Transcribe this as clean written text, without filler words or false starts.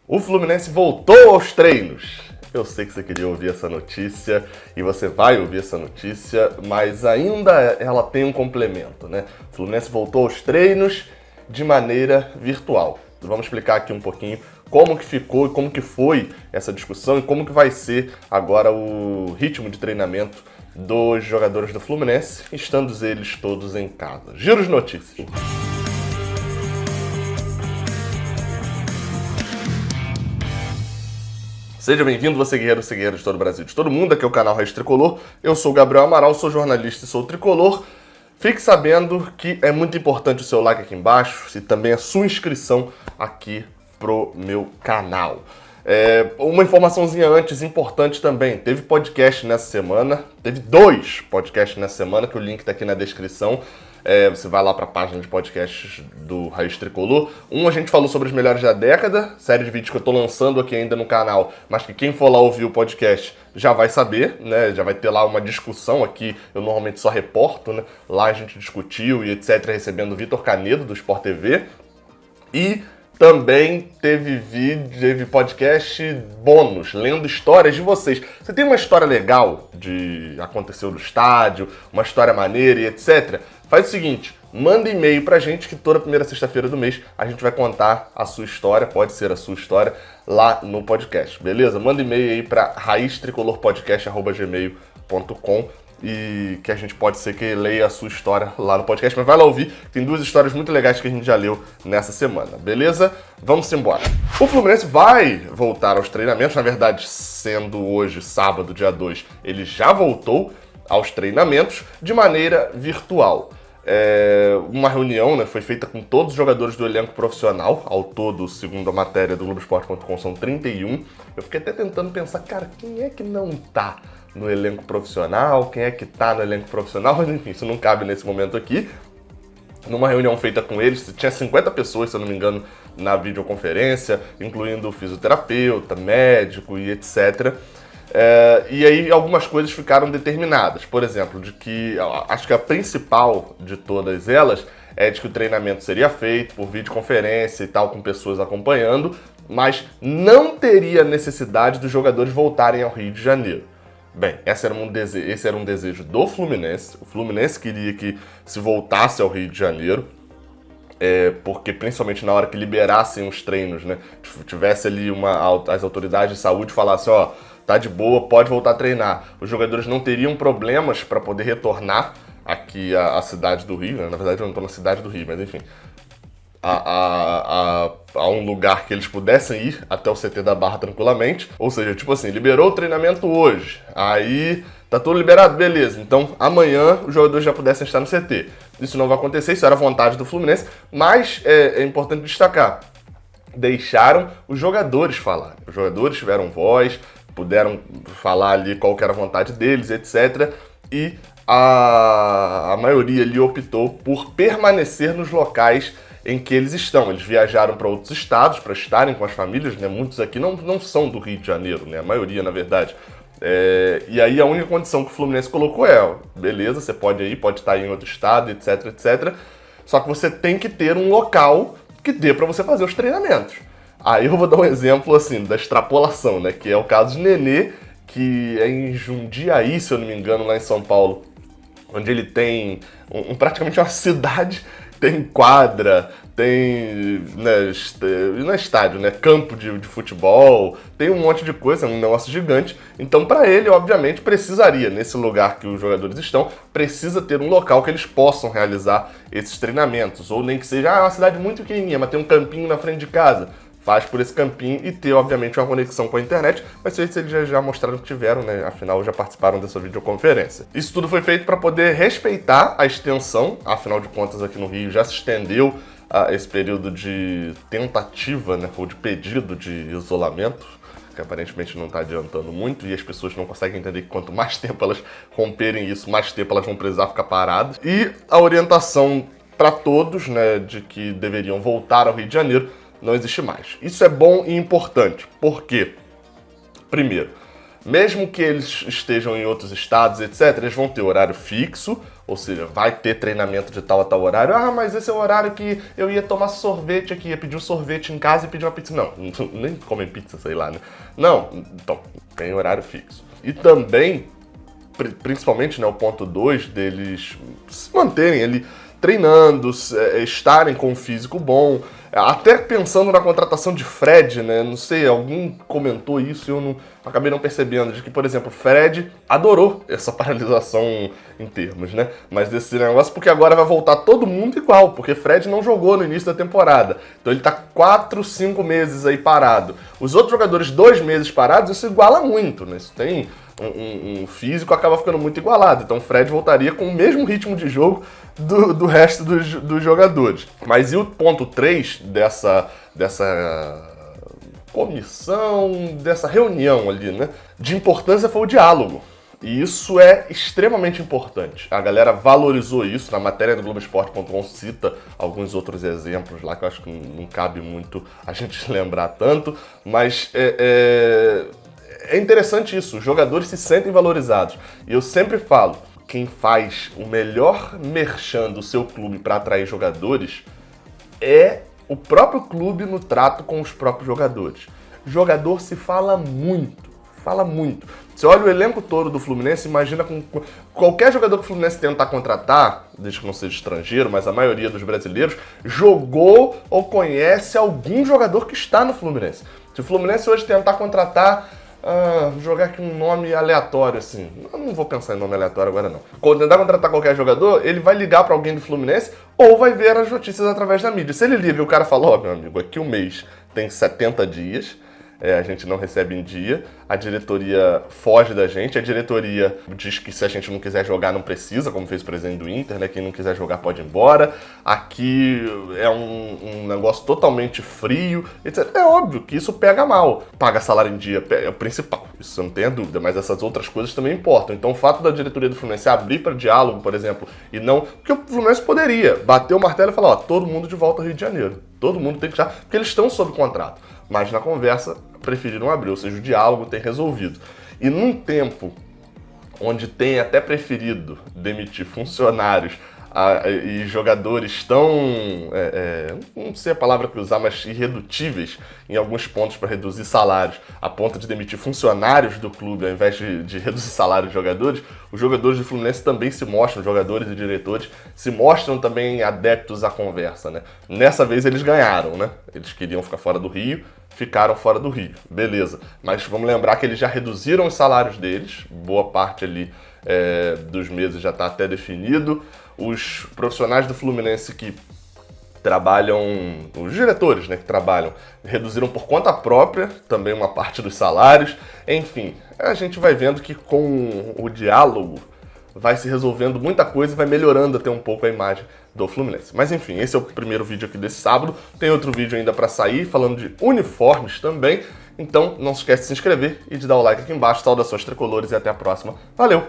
O Fluminense voltou aos treinos. Eu sei que você queria ouvir essa notícia e você vai ouvir essa notícia, mas ainda ela tem um complemento, né? O Fluminense voltou aos treinos de maneira virtual. Vamos explicar aqui um pouquinho como que ficou e como que foi essa discussão e como que vai ser agora o ritmo de treinamento dos jogadores do Fluminense, estando eles todos em casa. Giro de notícias. Seja bem-vindo, você guerreiro de todo o Brasil, de todo mundo, aqui é o canal Raiz Tricolor. Eu sou o Gabriel Amaral, sou jornalista e sou tricolor. Fique sabendo que é muito importante o seu like aqui embaixo e também a sua inscrição aqui pro meu canal. Uma informaçãozinha antes, importante também, teve podcast nessa semana, teve 2 podcasts nessa semana, que o link tá aqui na descrição. Você vai lá para a página de podcasts do Raiz Tricolor. A gente falou sobre os melhores da década, série de vídeos que eu tô lançando aqui ainda no canal, mas que quem for lá ouvir o podcast já vai saber, né? Já vai ter lá uma discussão aqui, eu normalmente só reporto, né? Lá a gente discutiu e etc, recebendo o Vitor Canedo do Sport TV. E também teve podcast bônus, lendo histórias de vocês. Você tem uma história legal de aconteceu no estádio, uma história maneira e etc? Faz o seguinte, manda e-mail pra gente que toda primeira sexta-feira do mês a gente vai contar a sua história, pode ser a sua história, lá no podcast, beleza? Manda e-mail aí pra raiztricolorpodcast@gmail.com e que a gente pode ser que leia a sua história lá no podcast, mas vai lá ouvir, tem 2 histórias muito legais que a gente já leu nessa semana, beleza? Vamos embora. O Fluminense vai voltar aos treinamentos, na verdade, sendo hoje, sábado, dia 2, ele já voltou aos treinamentos de maneira virtual. Uma reunião, né, foi feita com todos os jogadores do elenco profissional, ao todo, segundo a matéria do Globoesporte.com, são 31. Eu fiquei até tentando pensar, cara, quem é que não tá no elenco profissional, quem é que tá no elenco profissional, mas enfim, isso não cabe nesse momento aqui. Numa reunião feita com eles, tinha 50 pessoas, se eu não me engano, na videoconferência, incluindo fisioterapeuta, médico e etc. E aí algumas coisas ficaram determinadas, por exemplo, de que acho que a principal de todas elas é de que o treinamento seria feito por videoconferência e tal, com pessoas acompanhando, mas não teria necessidade dos jogadores voltarem ao Rio de Janeiro. Bem, esse era um desejo do Fluminense. O Fluminense queria que se voltasse ao Rio de Janeiro, porque principalmente na hora que liberassem os treinos, né, tivesse ali as autoridades de saúde falassem, ó, tá de boa, pode voltar a treinar. Os jogadores não teriam problemas para poder retornar aqui à cidade do Rio, né? Na verdade eu não tô na cidade do Rio, mas enfim, a um lugar que eles pudessem ir até o CT da Barra tranquilamente. Ou seja, tipo assim, liberou o treinamento hoje, aí tá tudo liberado, beleza. Então amanhã os jogadores já pudessem estar no CT. Isso não vai acontecer, isso era vontade do Fluminense, mas é importante destacar, deixaram os jogadores falar. Os jogadores tiveram voz, puderam falar ali qual que era a vontade deles, etc. E a maioria ali optou por permanecer nos locais em que eles estão. Eles viajaram para outros estados para estarem com as famílias, né? Muitos aqui não são do Rio de Janeiro, né? A maioria, na verdade. E aí a única condição que o Fluminense colocou beleza, você pode ir, pode estar em outro estado, etc, etc. Só que você tem que ter um local que dê para você fazer os treinamentos. Aí eu vou dar um exemplo, assim, da extrapolação, né? Que é o caso de Nenê, que é em Jundiaí, se eu não me engano, lá em São Paulo, onde ele tem praticamente uma cidade, tem quadra, tem, né, não é estádio, né? Campo de futebol, tem um monte de coisa, é um negócio gigante. Então, para ele, obviamente, precisaria, nesse lugar que os jogadores estão, precisa ter um local que eles possam realizar esses treinamentos. Ou nem que seja uma cidade muito pequenininha, mas tem um campinho na frente de casa. Faz por esse campinho e ter, obviamente, uma conexão com a internet, mas isso eles já mostraram que tiveram, né? Afinal, já participaram dessa videoconferência. Isso tudo foi feito para poder respeitar a extensão, afinal de contas, aqui no Rio já se estendeu esse período de tentativa, né? Ou de pedido de isolamento, que aparentemente não está adiantando muito, e as pessoas não conseguem entender que quanto mais tempo elas romperem isso, mais tempo elas vão precisar ficar paradas. E a orientação para todos, né, de que deveriam voltar ao Rio de Janeiro, não existe mais. Isso é bom e importante. Por quê? Primeiro, mesmo que eles estejam em outros estados, etc., eles vão ter horário fixo, ou seja, vai ter treinamento de tal a tal horário. Ah, mas esse é o horário que eu ia tomar sorvete aqui, ia pedir um sorvete em casa e pedir uma pizza. Não, nem comem pizza, sei lá, né? Não, então, tem horário fixo. E também, principalmente, né, o ponto 2 deles se manterem ali treinando, estarem com um físico bom, até pensando na contratação de Fred, né? Não sei, alguém comentou isso e eu acabei não percebendo, de que, por exemplo, Fred adorou essa paralisação em termos, né? Mas desse negócio, porque agora vai voltar todo mundo igual, porque Fred não jogou no início da temporada. Então ele tá 4, 5 meses aí parado. Os outros jogadores 2 meses parados, isso iguala muito, né? Isso tem um físico, acaba ficando muito igualado. Então o Fred voltaria com o mesmo ritmo de jogo do resto dos jogadores. Mas e o ponto 3 dessa comissão, dessa reunião ali, né? De importância foi o diálogo. E isso é extremamente importante. A galera valorizou isso. Na matéria do Globoesporte.com cita alguns outros exemplos lá que eu acho que não cabe muito a gente lembrar tanto, mas é interessante isso. Os jogadores se sentem valorizados. E eu sempre falo, quem faz o melhor merchan do seu clube para atrair jogadores é o próprio clube no trato com os próprios jogadores. Jogador se fala muito. Você olha o elenco todo do Fluminense, imagina com qualquer jogador que o Fluminense tentar contratar, desde que não seja estrangeiro, mas a maioria dos brasileiros, jogou ou conhece algum jogador que está no Fluminense. Se o Fluminense hoje tentar contratar, jogar aqui um nome aleatório, assim, eu não vou pensar em nome aleatório agora não. Quando tentar contratar qualquer jogador, ele vai ligar para alguém do Fluminense ou vai ver as notícias através da mídia. Se ele liga e o cara fala, meu amigo, aqui o mês tem 70 dias, a gente não recebe em dia, a diretoria foge da gente, a diretoria diz que se a gente não quiser jogar não precisa, como fez o presidente do Inter, né? Quem não quiser jogar pode ir embora. Aqui é um negócio totalmente frio, etc. É óbvio que isso pega mal. Paga salário em dia é o principal, isso não tenha dúvida, mas essas outras coisas também importam. Então o fato da diretoria do Fluminense abrir para diálogo, por exemplo, e não... Porque o Fluminense poderia bater o martelo e falar, todo mundo de volta ao Rio de Janeiro. Todo mundo tem que estar, porque eles estão sob contrato. Mas na conversa preferiram abrir, ou seja, o diálogo tem resolvido. E num tempo onde tem até preferido demitir funcionários e jogadores tão, não sei a palavra que usar, mas irredutíveis em alguns pontos para reduzir salários, a ponto de demitir funcionários do clube ao invés de reduzir salários de jogadores, os jogadores do Fluminense também se mostram, jogadores e diretores, se mostram também adeptos à conversa, né? Nessa vez eles ganharam, né? Eles queriam ficar fora do Rio, ficaram fora do Rio, beleza. Mas vamos lembrar que eles já reduziram os salários deles, boa parte ali dos meses já está até definido. Os profissionais do Fluminense que trabalham, os diretores, né, que trabalham, reduziram por conta própria também uma parte dos salários. Enfim, a gente vai vendo que com o diálogo vai se resolvendo muita coisa e vai melhorando até um pouco a imagem do Fluminense. Mas enfim, esse é o primeiro vídeo aqui desse sábado. Tem outro vídeo ainda para sair, falando de uniformes também. Então não se esquece de se inscrever e de dar o like aqui embaixo. Saudações tricolores e até a próxima. Valeu!